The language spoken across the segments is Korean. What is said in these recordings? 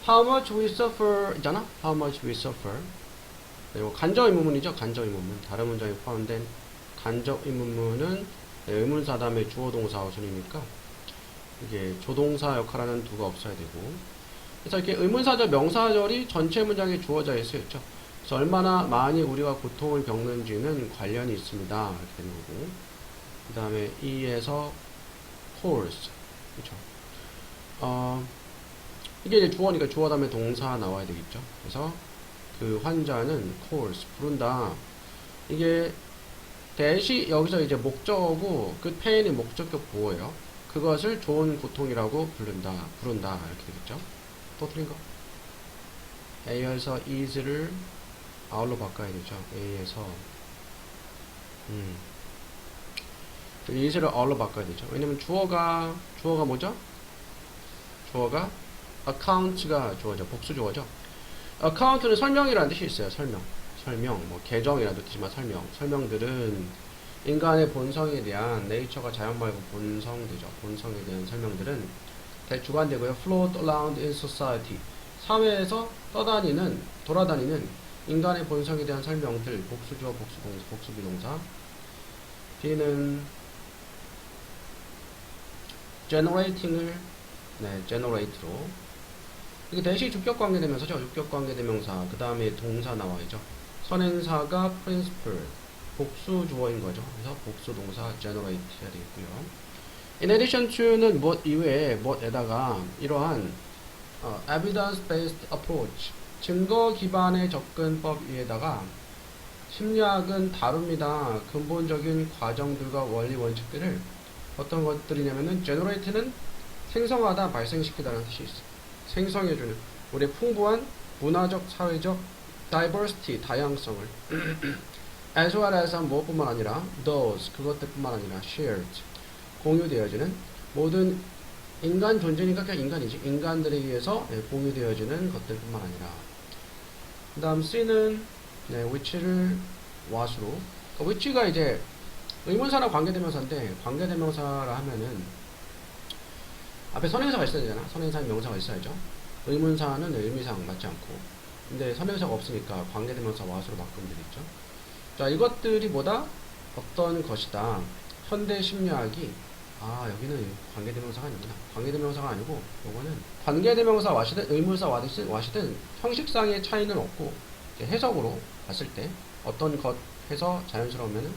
How much we suffer 있잖아. How much we suffer. 이거 간접 의문문이죠. 간접 의문문. 다른 문장에 포함된 간접 의문문은 의문사 다음에 주어 동사 어순이니까 이게 조동사 역할하는 두가 없어야 되고. 그래서 이렇게 의문사절, 명사절이 전체 문장에 주어져 있어있죠. 그래서 얼마나 많이 우리가 고통을 겪는지는 관련이 있습니다. 이렇게 되는 거고. 그 다음에 e에서 course. 그쵸. 이게 이제 주어니까 주어 다음에 동사 나와야 되겠죠. 그래서 그 환자는 course, 부른다. 이게 대시 여기서 이제 목적어고 그 pain이 목적격 보호예요. 그것을 좋은 고통이라고 부른다 이렇게 되겠죠. 또 틀린 거. A에서 is를 out로 바꿔야 되죠. A에서 is를 out로 바꿔야 되죠. 왜냐면 주어가 뭐죠? 주어가 account가 주어죠. 복수 주어죠. account는 설명이라는 뜻이 있어요. 설명, 뭐 계정이라도 뜻이지만 설명들은 인간의 본성에 대한 네이처가 자연 말고 본성되죠. 본성에 대한 설명들은 주관되고요. float around in society. 사회에서 돌아다니는 인간의 본성에 대한 설명들, 복수주어, 복수비동사. B는 generating을 generate로. 이게 대시 주격관계대명사죠. 주격관계대명사. 그 다음에 동사 나와야죠. 선행사가 principal, 복수주어인 거죠. 그래서 복수동사 generate 해야 되겠고요. In addition to는 무엇 이외에 무엇에다가 이러한 evidence-based approach, 증거 기반의 접근법 위에다가 심리학은 다룹니다. 근본적인 과정들과 원리 원칙들을 어떤 것들이냐면은 generate는 생성하다, 발생시키다라는 뜻이 있어. 생성해주는 우리의 풍부한 문화적, 사회적 diversity, 다양성을 as well as 무엇뿐만 아니라 those, 그것들뿐만 아니라 shared, 공유되어지는 모든 인간 존재니까 그냥 인간이지. 인간들에 의해서 공유되어지는 것들뿐만 아니라. 그 다음 C는 which를 what으로. which가 이제 의문사나 관계대명사인데, 관계대명사라 하면은 앞에 선행사가 있어야 되잖아. 선행사에 명사가 있어야죠. 의문사는 의미상 맞지 않고. 근데 선행사가 없으니까 관계대명사 what으로 바꾸면 되겠죠. 자, 이것들이 뭐다? 어떤 것이다. 현대 심리학이 여기는 관계대명사가 아니구나. 관계대명사가 아니고 요거는 관계대명사 what이든 의문사 what이든 형식상의 차이는 없고 해석으로 봤을 때 어떤 것 해서 자연스러우면은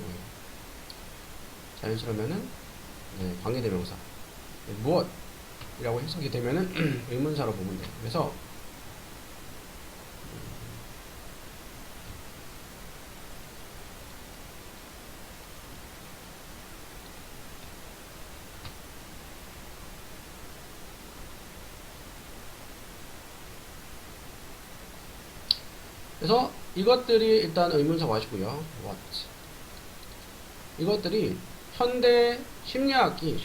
관계대명사 무엇이라고 해석이 되면은 의문사로 보면 돼요. 그래서 이것들이 일단 의문사 what이고요. what. 이것들이 현대 심리학이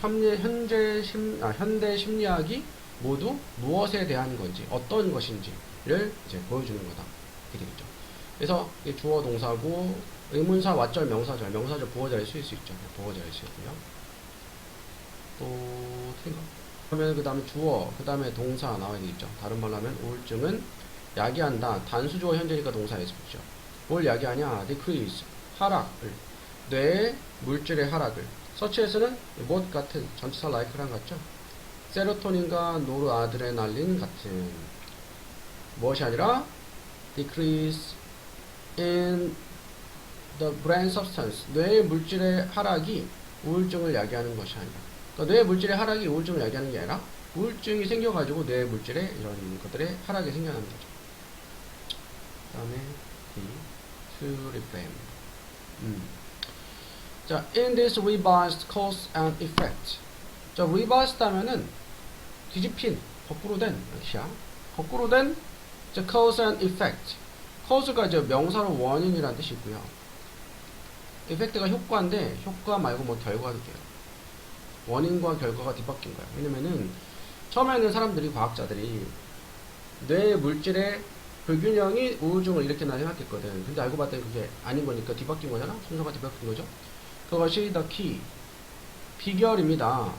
모두 무엇에 대한 건지, 어떤 것인지를 이제 보여주는 거다. 이렇게 되겠죠. 그래서 이게 주어 동사고 의문사 what절, 명사절 보어자리에 쓰일 수 있죠. 보어자리에 쓰였고요. 또 틀린 거. 그러면 그 다음에 주어, 그 다음에 동사 나와야 되겠죠. 다른 말로 하면 우울증은 야기한다. 단수주어 현재니까 동사에 쓰죠. 뭘 야기하냐? decrease, 하락을. 뇌의 물질의 하락을. 서치에서는 못 같은, 전치사 like랑 같죠? 세로토닌과 노르아드레날린 같은. 무엇이 아니라 decrease in the brain substance. 뇌의 물질의 하락이 우울증을 야기하는 것이 아니라. 그러니까 뇌의 물질의 하락이 우울증을 야기하는 게 아니라 우울증이 생겨가지고 뇌의 물질에 이런 것들의 하락이 생겨나는 거죠. 그 다음에 to reframe. 자, in this revised cause and effect. 자, revised 하면은 뒤집힌, 거꾸로 된, 거꾸로 된 cause and effect. cause가 이제 명사로 원인이라는 뜻이 있고요. effect가 효과인데 효과 말고 뭐 결과도 돼요. 원인과 결과가 뒤바뀐 거야. 왜냐면은 처음에는 사람들이, 과학자들이 뇌 물질의 불균형이 우울증을 일으킨다 생각했거든. 근데 알고 봤더니 그게 아닌 거니까 뒤바뀐 거잖아. 순서가 뒤바뀐 거죠. 그것이 the key, 비결입니다.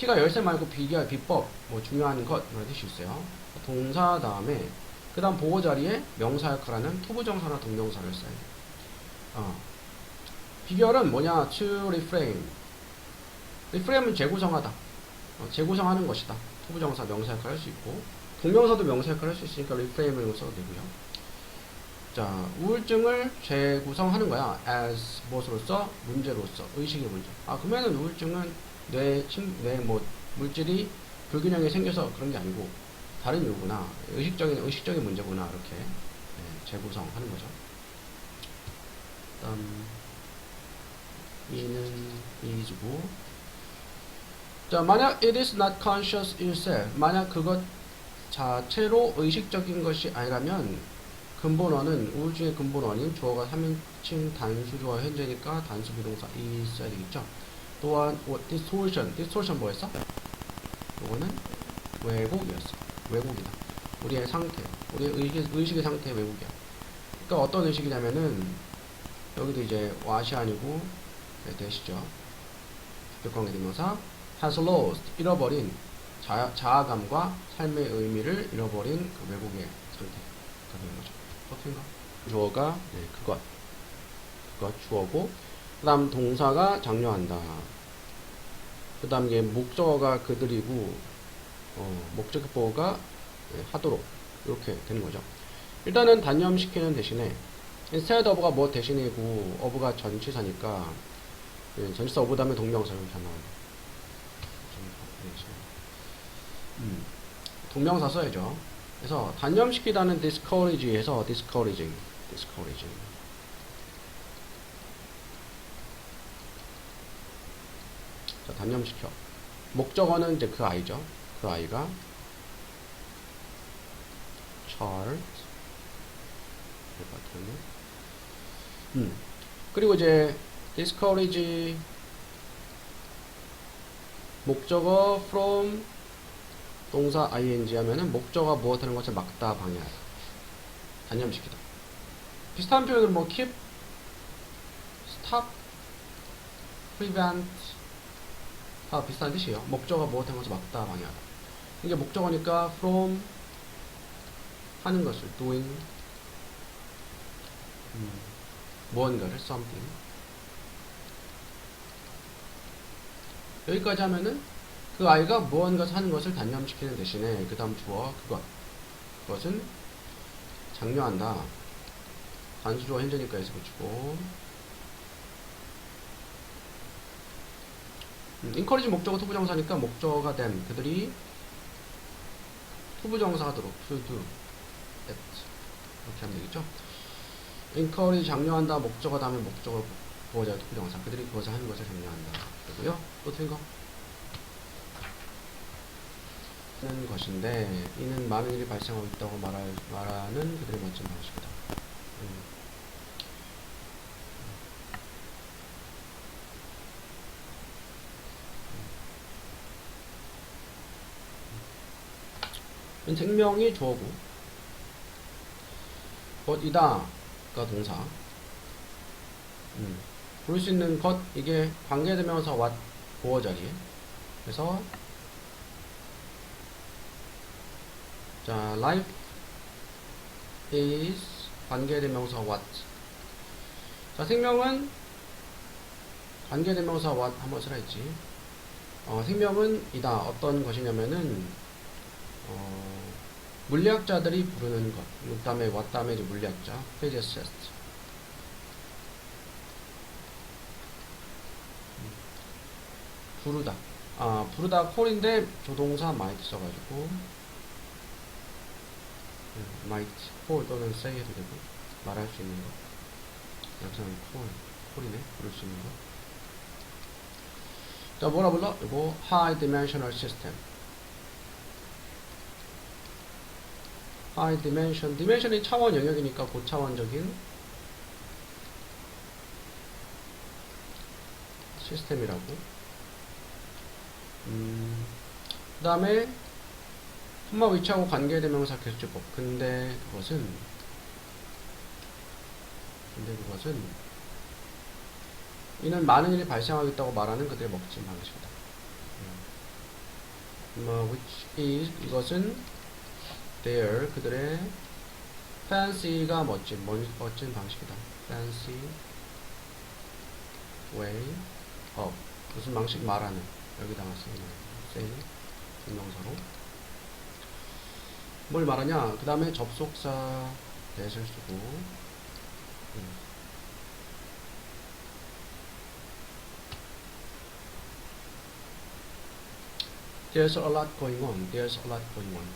키가 열쇠 말고 비법, 뭐 중요한 것 이런 뜻이 있어요. 동사 다음에 그 다음 보호 자리에 명사 역할하는 투부정사나 동명사를 써야 돼요. 비결은 뭐냐? to reframe. reframe은 재구성하다. 재구성하는 것이다. 투부정사 명사 역할을 할 수 있고 동명사도 명사 역할을 할 수 있으니까 reframe을 써도 되고요. 자, 우울증을 재구성하는 거야. as 무엇으로써? 문제로서. 의식의 문제. 그러면은 우울증은 뇌 물질이 불균형이 생겨서 그런 게 아니고 다른 이유구나. 의식적인 문제구나. 이렇게 재구성하는 거죠. 이는 is고. 자, 만약 it is not conscious itself. 만약 그것 자체로 의식적인 것이 아니라면 근본어는 우울증의 근본어인 주어가 3인칭 단수주어 현재니까 단수 비동사 있어야 되겠죠. 또한 distortion 뭐였어? 이거는 왜곡이었어. 왜곡이다. 우리의 상태, 우리의 의식의 상태의 왜곡이야. 그러니까 어떤 의식이냐면은 여기도 이제 what이 아니고 대시죠. 주격관계대명사 has lost 잃어버린 자아감과 삶의 의미를 잃어버린 그 왜곡의 상태가 되는 거죠. 어떤가? 주어가 그것 주어고 그 다음 동사가 장려한다. 그 다음 이게 목적어가 그들이고 목적어가 하도록 이렇게 되는 거죠. 일단은 단념시키는 대신에 instead of가 뭐 대신이고 of가 전치사니까 전치사 of 다음에 동명사 이렇게 나와요. 동명사 써야죠. 그래서 단념시키다는 discourage에서 discouraging. 자, 단념시켜. 목적어는 이제 그 아이죠. 그 아이가 Charles. 그리고 이제 discourage 목적어 from 동사 ing 하면은 목적어가 무엇 하는 것을 막다, 방해하다. 단념시키다. 비슷한 표현은 뭐 keep, stop, prevent 다 비슷한 뜻이에요. 목적어가 무엇 하는 것을 막다, 방해하다. 이게 목적어니까 from 하는 것을 doing 무언가를 something 여기까지 하면은 그 아이가 무언가 하는 것을 단념시키는 대신에 그 다음 주어 그것은 장려한다. 단수주어 현재니까 해서 붙이고 encourage 목적어 투부정사니까 목적어가 된 그들이 투부정사 하도록 to do it 이렇게 하면 되겠죠. encourage 장려한다 목적어 다음에 목적어 보호자 투부정사 그들이 그것을 하는 것을 장려한다 그리고요 또 틀린 거 는 것인데 이는 많은 일이 발생하고 있다고 말하는 그들의 멋진 방식이다. 생명이 주어고 것이다가 동사 부를 수 있는 것 이게 관계대명사 what 보호 자리에 그래서 자, life is 관계대명사 what. 자, 생명은 관계대명사 what 한번 쓰라 했지. 생명은 이다. 어떤 것이냐면은 물리학자들이 부르는 것. 그 다음에 what 다음에 이제 물리학자. physicist. 부르다. 부르다 call인데 조동사 might 써가지고 might call 또는 say 해도 되고 말할 수 있는 거 여기서는 call이네 부를 수 있는 거 자 뭐라 불러? 이거 high dimensional system high dimension dimension이 차원 영역이니까 고차원적인 시스템이라고 그 다음에 품마 위치하고 관계대명사 개수제법 근데 그것은 이는 많은 일이 발생하겠다고 말하는 그들의 멋진 방식이다. which is 이것은 their 그들의 fancy가 멋진 방식이다. fancy way of 무슨 방식 말하는 여기다가 쓰는 say 분명사로 뭘 말하냐 그 다음에 접속사 that을 쓰고 There's a lot going on. There's a lot going on.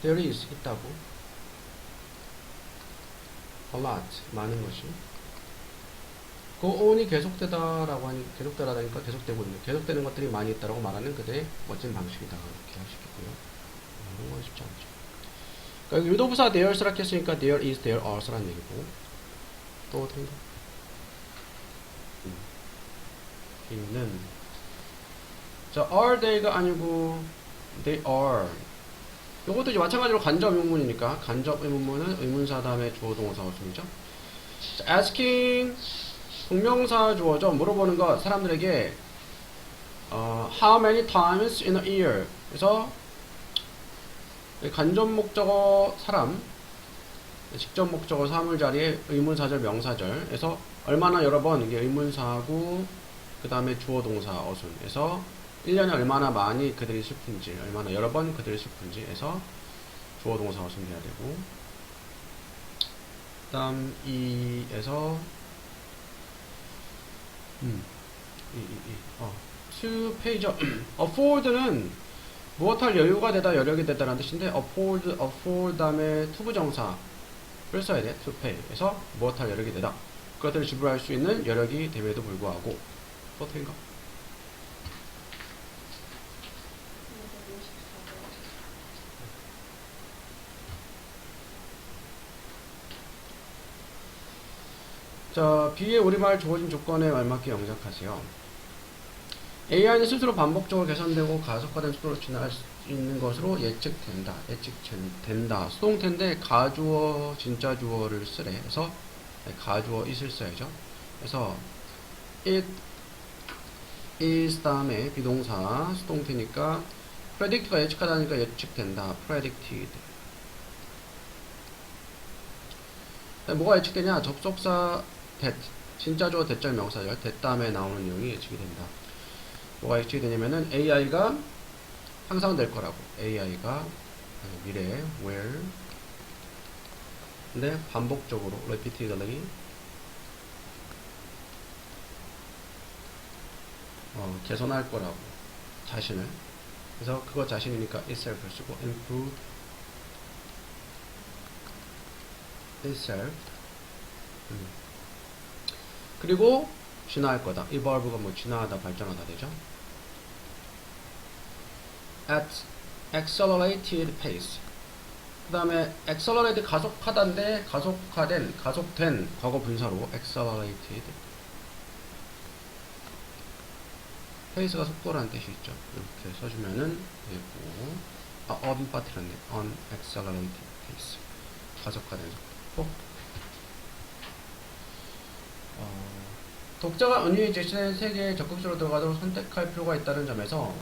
There is 있다고. A lot 많은 것이. 그 on이 계속되다라고 하니 계속되다니까 계속되고 있는 계속되는 것들이 많이 있다라고 말하는 그대의 멋진 방식이다 이렇게 하시겠고요. 이런 건 쉽지 않죠. 그러니까 유도부사 there's라고 했으니까 there is, there are라는 얘기고 또 어떤 거? 있는 자, are they가 아니고 they are. 요것도 이제 마찬가지로 간접 의문문이니까 간접 의문문은 의문사 다음에 주어 동사 어순이죠. 자, asking 동명사 주어죠. 물어보는 것 사람들에게 how many times in a year. 그래서 간접 목적어 사람 직접 목적어 사물 자리에 의문사절 명사절에서 얼마나 여러 번 이게 의문사하고 그 다음에 주어 동사 어순에서 1년에 얼마나 많이 그들이 슬픈지 얼마나 여러 번 그들이 슬픈지 해서 주어 동사 어순 해야 되고 그 다음 이에서 to pay죠. afford는 무엇할 여유가 되다 여력이 되다라는 뜻인데 afford 다음에 투부정사를 써야 돼. to pay 에서 무엇할 여력이 되다 그것들을 지불할 수 있는 여력이 됨에도 불구하고 어떻게인가? 자, B의 우리말 주어진 조건에 알맞게 영작하세요. AI는 스스로 반복적으로 개선되고 가속화된 속도로 진화할 수 있는 것으로 예측된다. 예측된다. 수동태인데 가주어, 진짜 주어를 쓰래. 그래서 가주어 it을 써야죠. 그래서 it is 다음에 비동사 수동태니까 predict가 예측하다니까 예측된다. predicted. 뭐가 예측되냐? 접속사 that, 진짜 주어 대절 명사절 that 다음에 나오는 내용이 예측이 된다. 뭐가 예측이 되냐면은 AI가 항상 될 거라고. AI가 미래에 will 근데 반복적으로 repeatedly 개선할 거라고 자신을. 그래서 그거 자신이니까 itself를 쓰고 improve itself. 그리고 진화할 거다. evolve가 뭐 진화하다, 발전하다 되죠. at accelerated pace. 그 다음에 accelerate 가속하다인데 가속된 과거 분사로 accelerated. pace가 속도라는 뜻이 있죠. 이렇게 써주면은 되고 on 빠뜨렸네. on accelerated pace. 가속화된 속도. 독자가 은유에 제시된 세계에 적극적으로 들어가도록 선택할 필요가 있다는 점에서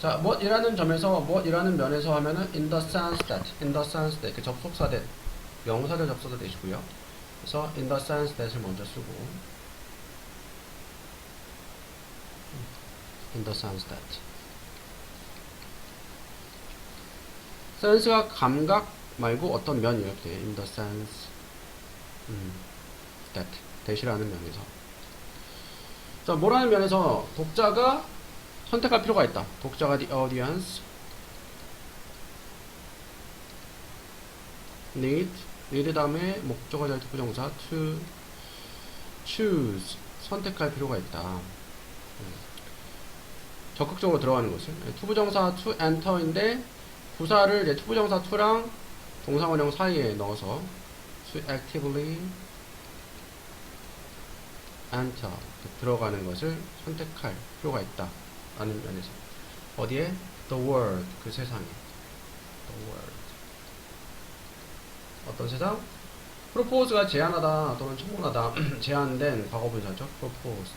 자, what이라는 점에서 what이라는 면에서 하면은 in the sense that 그 접속사 that 명사절 접속사 that이고요. 그래서 in the sense that을 먼저 쓰고 in the sense that sense가 감각 말고 어떤 면 이렇게 in the sense that that이라는 면에서 자, 뭐라는 면에서 독자가 선택할 필요가 있다. 독자가 the audience need 다음에 목적어 절 투부정사 to choose 선택할 필요가 있다. 적극적으로 들어가는 것을 투부정사 to enter인데 부사를 투부정사 to랑 동사원형 사이에 넣어서 to actively enter 들어가는 것을 선택할 필요가 있다 라는 면에서 어디에? the world 그 세상에 the world 어떤 세상? propose가 제안하다 또는 청문하다 제안된 과거분사죠. proposed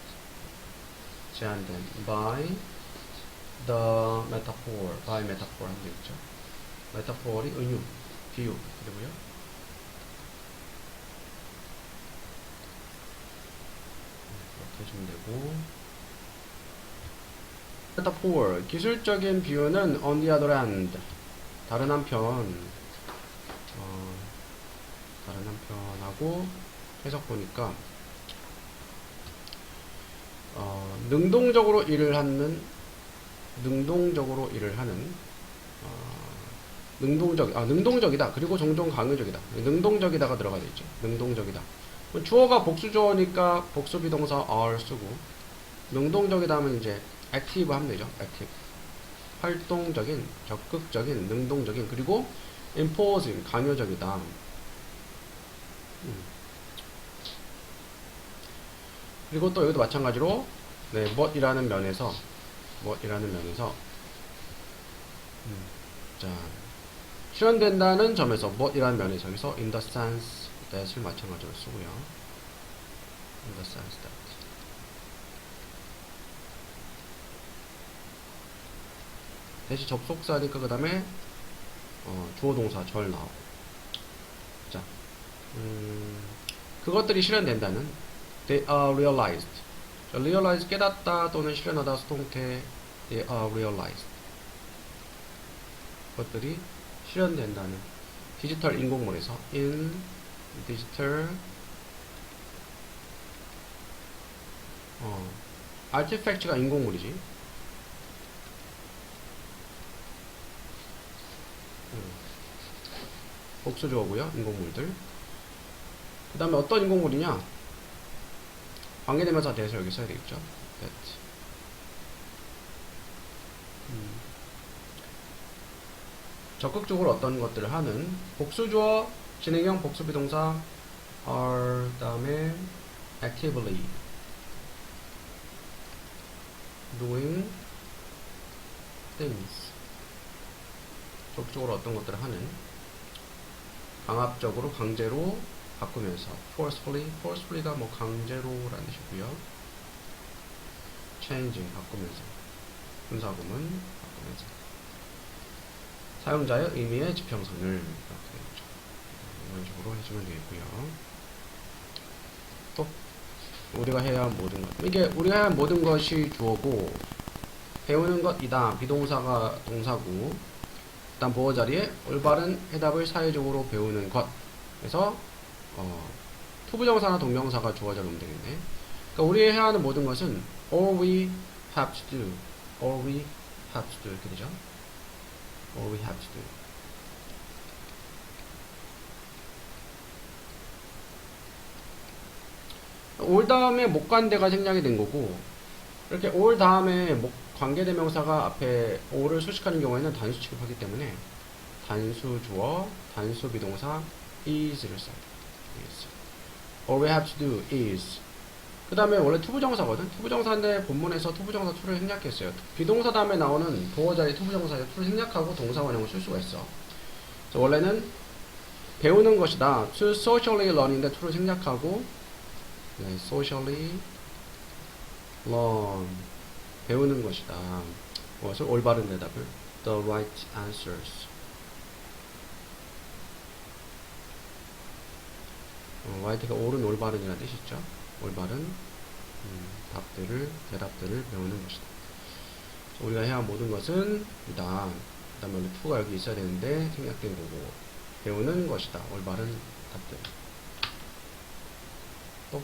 제안된 by the metaphor, by metaphor 하면 되겠죠. metaphor이 은유, 비유 되고요. 이렇게 해주면 되고. metaphor, 기술적인 비유는 on the other hand, 다른 한편하고 해석 보니까 능동적으로 일을 하는 능동적이다. 그리고 종종 강요적이다. 능동적이다가 들어가 있죠. 능동적이다. 주어가 복수주어니까 복수비동사 are 쓰고, 능동적이다 하면 이제 active 하면 되죠. active. 활동적인, 적극적인, 능동적인, 그리고 imposing, 강요적이다. 그리고 또 여기도 마찬가지로 what이라는 면에서 자, 실현된다는 점에서 what이라는 면에서 여기서 in the sense that을 마찬가지로 쓰고요. in the sense that. 대시 접속사니까 그 다음에 주어 동사 절 나오고. 자, 그것들이 실현된다는 they are realized. realize 깨닫다 또는 실현하다 수동태 they are realized. 그것들이 실현된다는 디지털 인공물에서 in digital artifact가 인공물이지. 복수주어고요. 인공물들. 그 다음에 어떤 인공물이냐? 관계대명사 대해서 여기 써야 되겠죠. that. 적극적으로 어떤 것들을 하는 복수주어, 진행형 복수비동사 are 다음에 actively doing things. 적극적으로 어떤 것들을 하는, 강압적으로, 강제로 바꾸면서 forcefully가 뭐 강제로라는 뜻이고요. changing 바꾸면서, 분사구문 바꾸면서, 사용자의 의미의 지평선을 이렇게 되겠죠. 이런 식으로 해주면 되겠고요. 또 우리가 해야 한 모든 것, 이게 우리가 해야 한 모든 것이 주어고 배우는 것이다. 비동사가 동사고, 일단 보어 자리에 올바른 해답을 사회적으로 배우는 것. 그래서 투부정사나 동명사가 주어 자리로 오면 되겠네. 그러니까 우리 해야 하는 모든 것은 all we have to do, all we have to do 이렇게 되죠. all we have to do. 올 다음에 목관대가 생략이 된 거고, 이렇게 올 다음에 관계대명사가 앞에 all을 수식하는 경우에는 단수 취급하기 때문에 단수 주어, 단수 비동사 is를 써야 돼요. all we have to do is. 그 다음에 원래 투부정사거든. 투부정사인데 본문에서 투부정사 2를 생략했어요. 비동사 다음에 나오는 보어 자리 투부정사에 2를 생략하고 동사 원형을 쓸 수가 있어. 그래서 원래는 배우는 것이다. to socially learn인데 2를 생략하고 socially learn 배우는 것이다. 무엇을? 올바른 대답을 the right answers. right가 옳은 올바른이라는 뜻이죠. 올바른 대답들을 배우는 것이다. 우리가 해야 할 모든 것은 이다. 그 다음에 원래 to가 여기 있어야 되는데 생략된 거고, 배우는 것이다. 올바른 답들. 또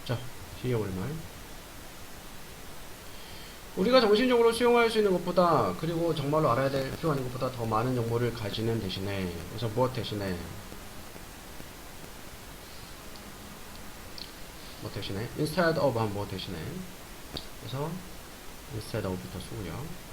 자, 뒤에 올 말. 우리가 정신적으로 수용할 수 있는 것보다, 그리고 정말로 알아야 될 필요한 것보다 더 많은 정보를 가지는 대신에, 그래서 무엇 대신에 instead of 한 무엇 대신에, 그래서 instead of부터 쓰고요.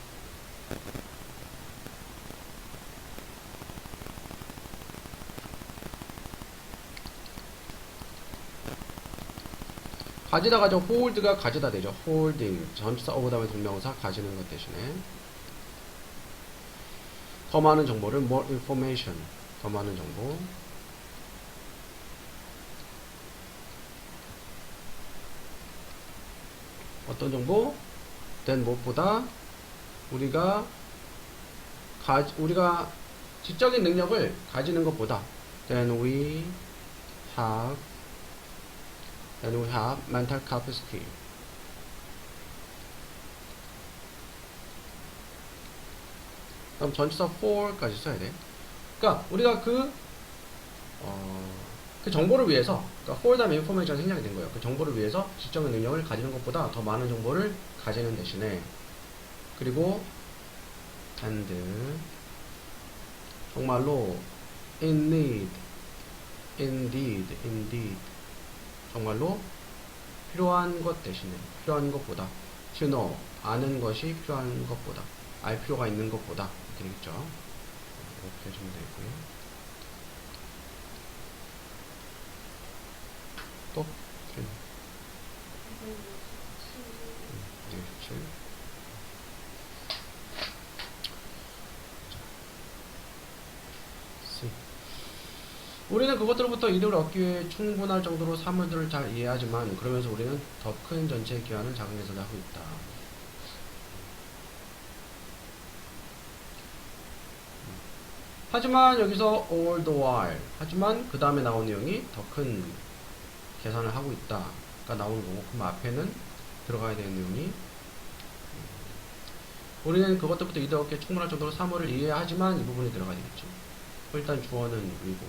가지다 가져 hold가 가지다 되죠. holding 전치사 오그 다음에 동명사 가지는 것 대신에 더 많은 정보를 more information 더 많은 정보 어떤 정보? than 무엇보다 우리가 지적인 능력을 가지는 것보다 than we have mental capacity. 그럼 전치사 for까지 써야 돼. 그러니까 우리가 그 정보를 위해서, 그러니까 for 다음에 information 생략이 된 거예요. 그 정보를 위해서 지적인 능력을 가지는 것보다 더 많은 정보를 가지는 대신에 그리고 and 정말로 indeed 정말로 필요한 것 대신에 필요한 것보다 to know 아는 것이 필요한 것보다 알 필요가 있는 것보다 이렇게 되겠죠. 이렇게 해주면 되고요. 또 17 우리는 그것들로부터 이득을 얻기 위해 충분할 정도로 사물들을 잘 이해하지만 그러면서 우리는 더 큰 전체에 기여하는 작은 계산을 하고 있다. 하지만 여기서 all the while 하지만 그 다음에 나온 내용이 더 큰 계산을 하고 있다가 나오는 거고 그럼 앞에는 들어가야 되는 내용이 우리는 그것들부터 이득을 얻기에 충분할 정도로 사물을 이해하지만 이 부분이 들어가야 되겠죠. 일단 주어는 위고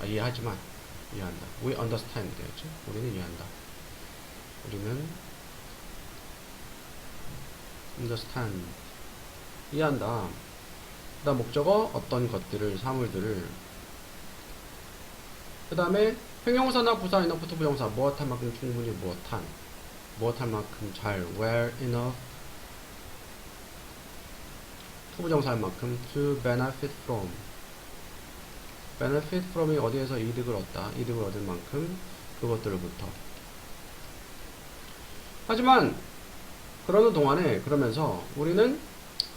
이해하지만 이해한다. We understand 되겠죠. 우리는 이해한다. 우리는 understand 이해한다. 그 다음 목적어 어떤 것들을 사물들을 그 다음에 형용사나 부사 enough 부부정사 무엇할 만큼 충분히 무엇할 만큼 잘 well enough 투부정사할 만큼 to benefit from benefit from이 어디에서 이득을 얻다 이득을 얻을 만큼 그것들로부터 하지만 그러는 동안에 그러면서 우리는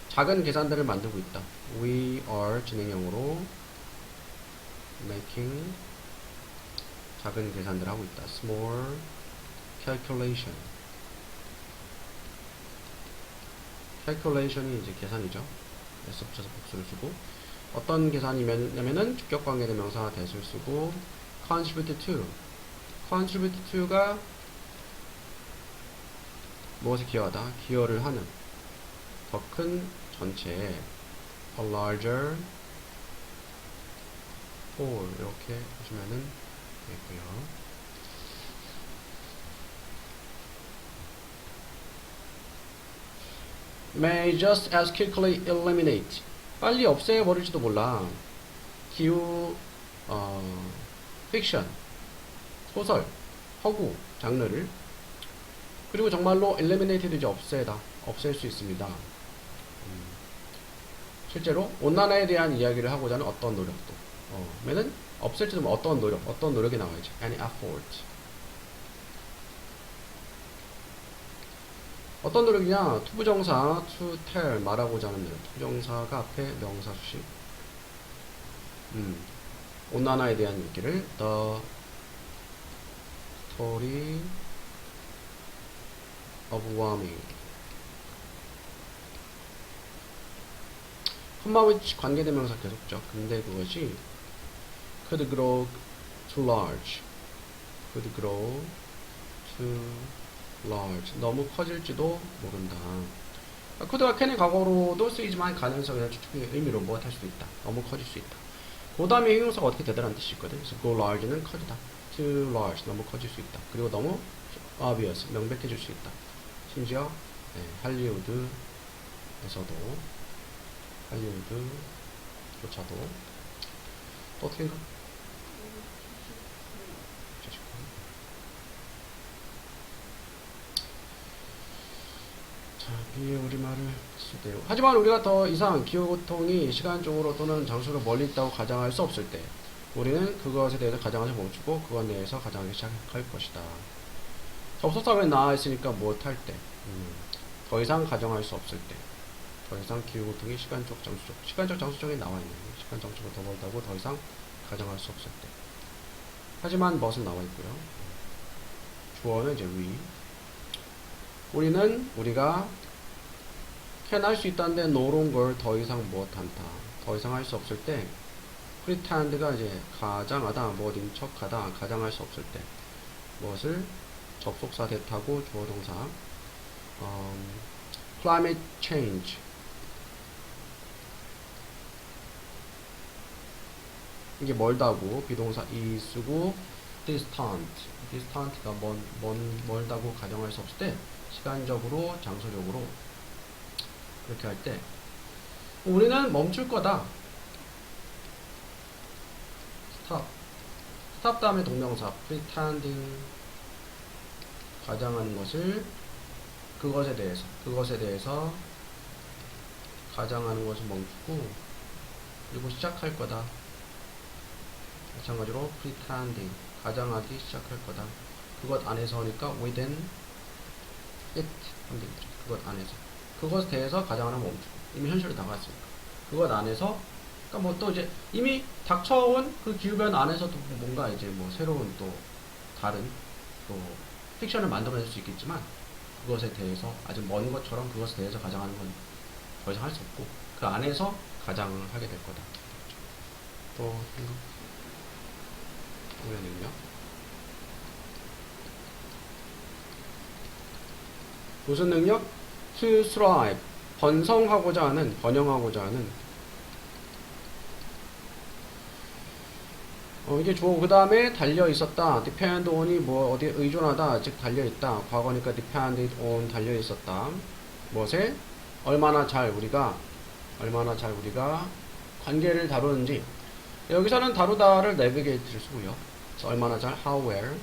작은 계산들을 만들고 있다. We are 진행형으로 making 작은 계산들을 하고 있다. Small calculation calculation이 이제 계산이죠. S 붙여서 복수를 쓰고 어떤 계산이냐면은 주격관계 대명사 대수를 쓰고 contribute to가 무엇에 기여하다? 기여를 하는 더 큰 전체에 a larger whole 이렇게 보시면은 되겠고요. may just as quickly eliminate 빨리 없애버릴지도 몰라. 기후 픽션 소설 허구 장르를 그리고 정말로 eliminated 이제 없앨 수 있습니다. 실제로 온난화에 대한 이야기를 하고자 하는 어떤 노력도 면은 없앨지도 뭐 어떤 노력이 나와야지. any effort 어떤 노력이냐? 투부정사 to tell 말하고자 하는 노력. 투부정사가 앞에 명사 수식. 온난화에 대한 얘기를 the story of warming. 컴마의 관계대명사 계속죠. 근데 그것이 could grow too large. could grow too large. 너무 커질지도 모른다. could가 can의 과거로도 쓰이지만 가능성이나 추측의 의미로 무엇할 수도 있다. 너무 커질 수 있다. 그 다음에 형용사가 어떻게 되더라는 뜻이 있거든. 그래서 go large는 커지다. too large. 너무 커질 수 있다. 그리고 너무 obvious. 명백해질 수 있다. 심지어 할리우드조차도 또 어떻게 인가? 자, 이 우리말을 쓰대요. 하지만 우리가 더 이상 기후고통이 시간적으로 또는 장소로 멀리 있다고 가정할 수 없을 때 우리는 그것에 대해서 가정하지 멈추고 그것 내에서 가정하기 시작할 것이다. 접속사에 나와 있으니까 못할 때, 더 이상 가정할 수 없을 때, 더 이상 기후고통이 시간적, 장소적에 나와 있는 시간적, 장소가 더 멀다고 더 이상 가정할 수 없을 때. 하지만 멋은 나와 있고요. 주어는 이제 we. 우리가 can 할 수 있다는데 no longer 더 이상 못한다. 더 이상 할 수 없을 때 pretend가 이제 가장하다, 뭐인 척하다, 가장할 수 없을 때 무엇을 접속사 대타고 주어 동사 climate change 이게 멀다고 비동사 is고 distant가 멀다고 가정할 수 없을 때 시간적으로 장소적으로 그렇게 할 때 우리는 멈출 거다. stop 다음에 동명사 pretending 가정하는 것을 그것에 대해서 가정하는 것을 멈추고 그리고 시작할 거다. 마찬가지로 pretending 가정하기 시작할 거다. 그것 안에서니까 within it 하면 되겠죠. 그것 안에서 그것에 대해서 가정하는 멈추고 이미 현실로 나갔으니까 그것 안에서 그러니까 뭐 또 이제 이미 닥쳐온 그 기후변 안에서도 뭔가 이제 뭐 새로운 또 다른 또 픽션을 만들어낼 수 있겠지만 그것에 대해서 아주 먼 것처럼 그것에 대해서 가정하는 건 더 이상 할 수 없고 그 안에서 가정을 하게 될 거다. 또 우리는요 무슨 능력? to thrive 번영하고자 하는 이게 주어 그 다음에 달려 있었다. depend on이 뭐 어디에 의존하다 즉 달려 있다. 과거니까 depended on 달려 있었다. 무엇에? 얼마나 잘 우리가 관계를 다루는지. 여기서는 다루다를 navigate를 쓰고요. 그래서 얼마나 잘 how well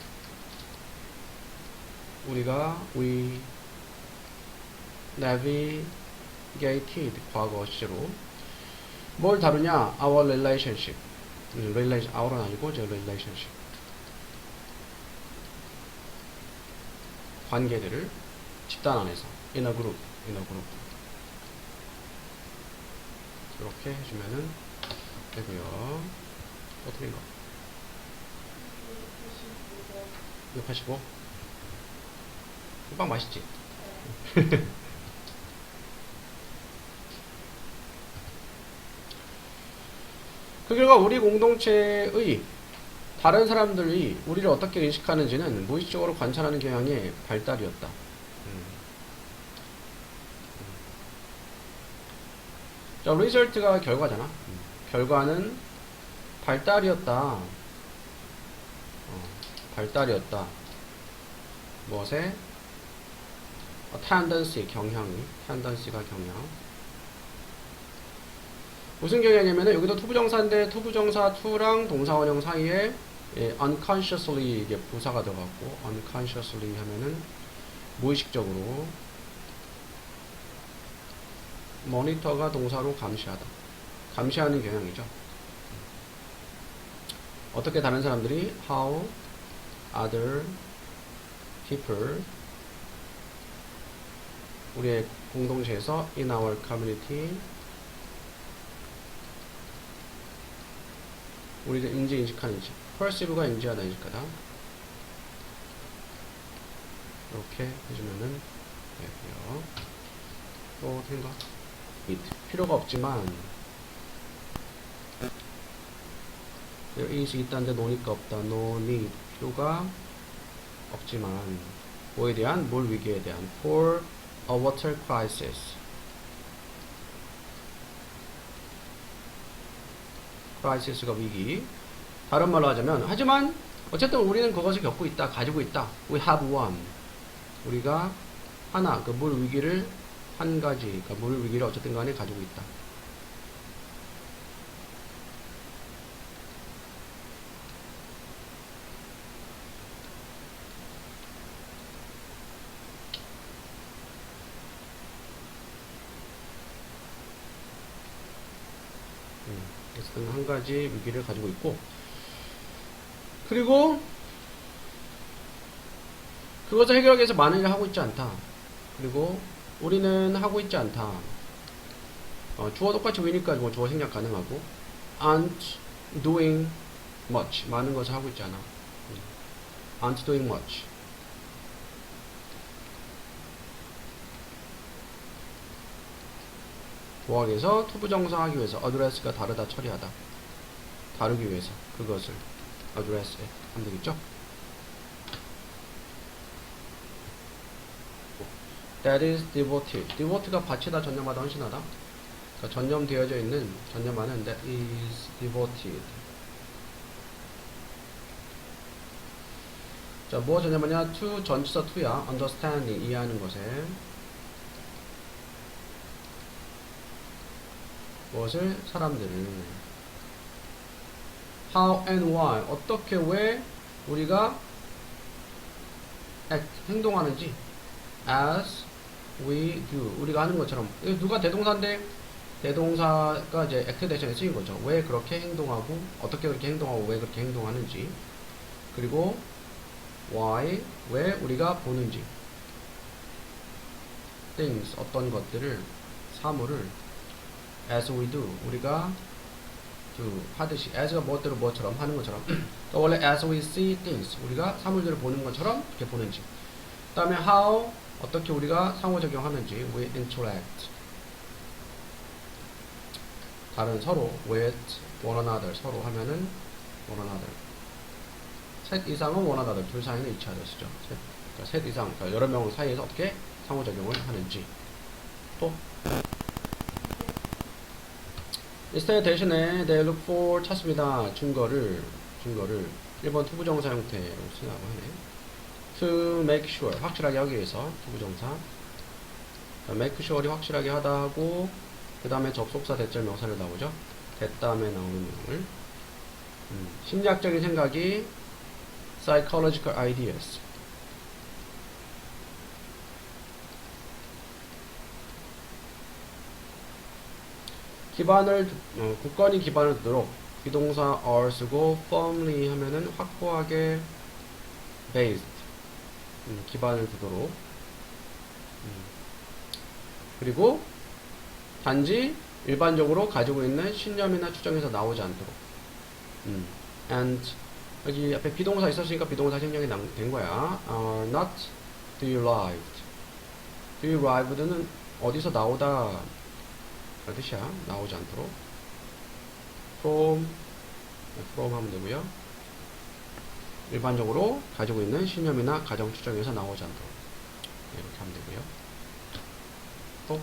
we navigated 과거 시제로 뭘 다루냐? our relationship. our은 아니고 이제 relationship. 관계들을 집단 안에서 in a group. 이렇게 해주면은 되고요. 또 틀린 거. 285. 빵 맛있지? 그 결과 우리 공동체의 다른 사람들이 우리를 어떻게 인식하는지는 무의식적으로 관찰하는 경향의 발달이었다. 자, result가 결과잖아. 결과는 발달이었다. 무엇에? tendency가 경향. 무슨 경향이냐면은 여기도 투부정사인데 투부정사 to랑 동사원형 사이에 unconsciously 이게 부사가 들어갔고 unconsciously 하면은 무의식적으로 모니터가 동사로 감시하는 경향이죠. 어떻게 다른 사람들이 how other people 우리의 공동체에서 in our community 우리를 인식하는지 perceive가 인지하다 인식하다 이렇게 해주면은 되고요. 또 생각 필요가 없지만 인식이 있다는데 노니까 없다. no need 필요가 없지만 뭐에 대한? 뭘 위기에 대한 for a water crisis crisis가 위기. 다른 말로 하자면 하지만 어쨌든 우리는 그것을 겪고 있다. 가지고 있다. we have one 우리가 하나 그 물 위기를 한 가지 그러니까 물 위기를 어쨌든 간에 가지고 있다. 등 한 가지 위기를 가지고 있고, 그리고 그것을 해결하기 위해서 많은 일을 하고 있지 않다. 그리고 우리는 하고 있지 않다. 주어 똑같이 위니까 뭐 주어 생략 가능하고, aren't doing much. 많은 것을 하고 있지 않아. aren't doing much. 보학에서 투부정사 하기 위해서 address가 다르다 처리하다. 다루기 위해서 그것을 address 하면 되겠죠? That is devoted. devote가 바치다, 전념하다, 헌신하다. 그러니까 전념되어져 있는, 전념하는 that is devoted. 자, 뭐 전념하냐? to 전치사 to야. understanding 이해하는 것에. 무엇을? 사람들을. how and why 어떻게 왜 우리가 act 행동하는지 as we do 우리가 하는 것처럼. 누가 대동사인데 대동사가 이제 act 대신에 쓰인 거죠. 왜 그렇게 행동하고 어떻게 그렇게 행동하고 왜 그렇게 행동하는지, 그리고 why 왜 우리가 보는지, things 어떤 것들을, 사물을 as we do 우리가 do 하듯이, as가 무엇대로 무엇처럼 하는 것처럼 그러니까 원래 as we see things 우리가 사물들을 보는 것처럼 이렇게 보는지. 그 다음에 how 어떻게 우리가 상호작용하는지 we interact 다른 서로 with one another 서로 하면은 one another. 셋 이상은 one another 둘 사이는 each other 쓰죠. 그러니까 셋 이상 그러니까 여러 명 사이에서 어떻게 상호작용을 하는지. 또 instead 대신에 they look for 찾습니다. 증거를 1번 투부정사 형태로 쓰라고 하네. to make sure 확실하게 하기 위해서 투부정사. make sure이 확실하게 하다 하고 그 다음에 접속사 대절 명사를 나오죠. 됐다음에 나오는 명을. 심리학적인 생각이 psychological ideas. 기반을 굳건히 기반을 두도록 비동사 are 쓰고 firmly 하면은 확고하게 based 기반을 두도록. 그리고 단지 일반적으로 가지고 있는 신념이나 추정에서 나오지 않도록. and 여기 앞에 비동사 있었으니까 비동사 생략이 된 거야. are not derived. derived는 어디서 나오다 그 뜻이야. 나오지 않도록. from 하면 되고요. 일반적으로 가지고 있는 신념이나 가정 추정에서 나오지 않도록 이렇게 하면 되고요. 또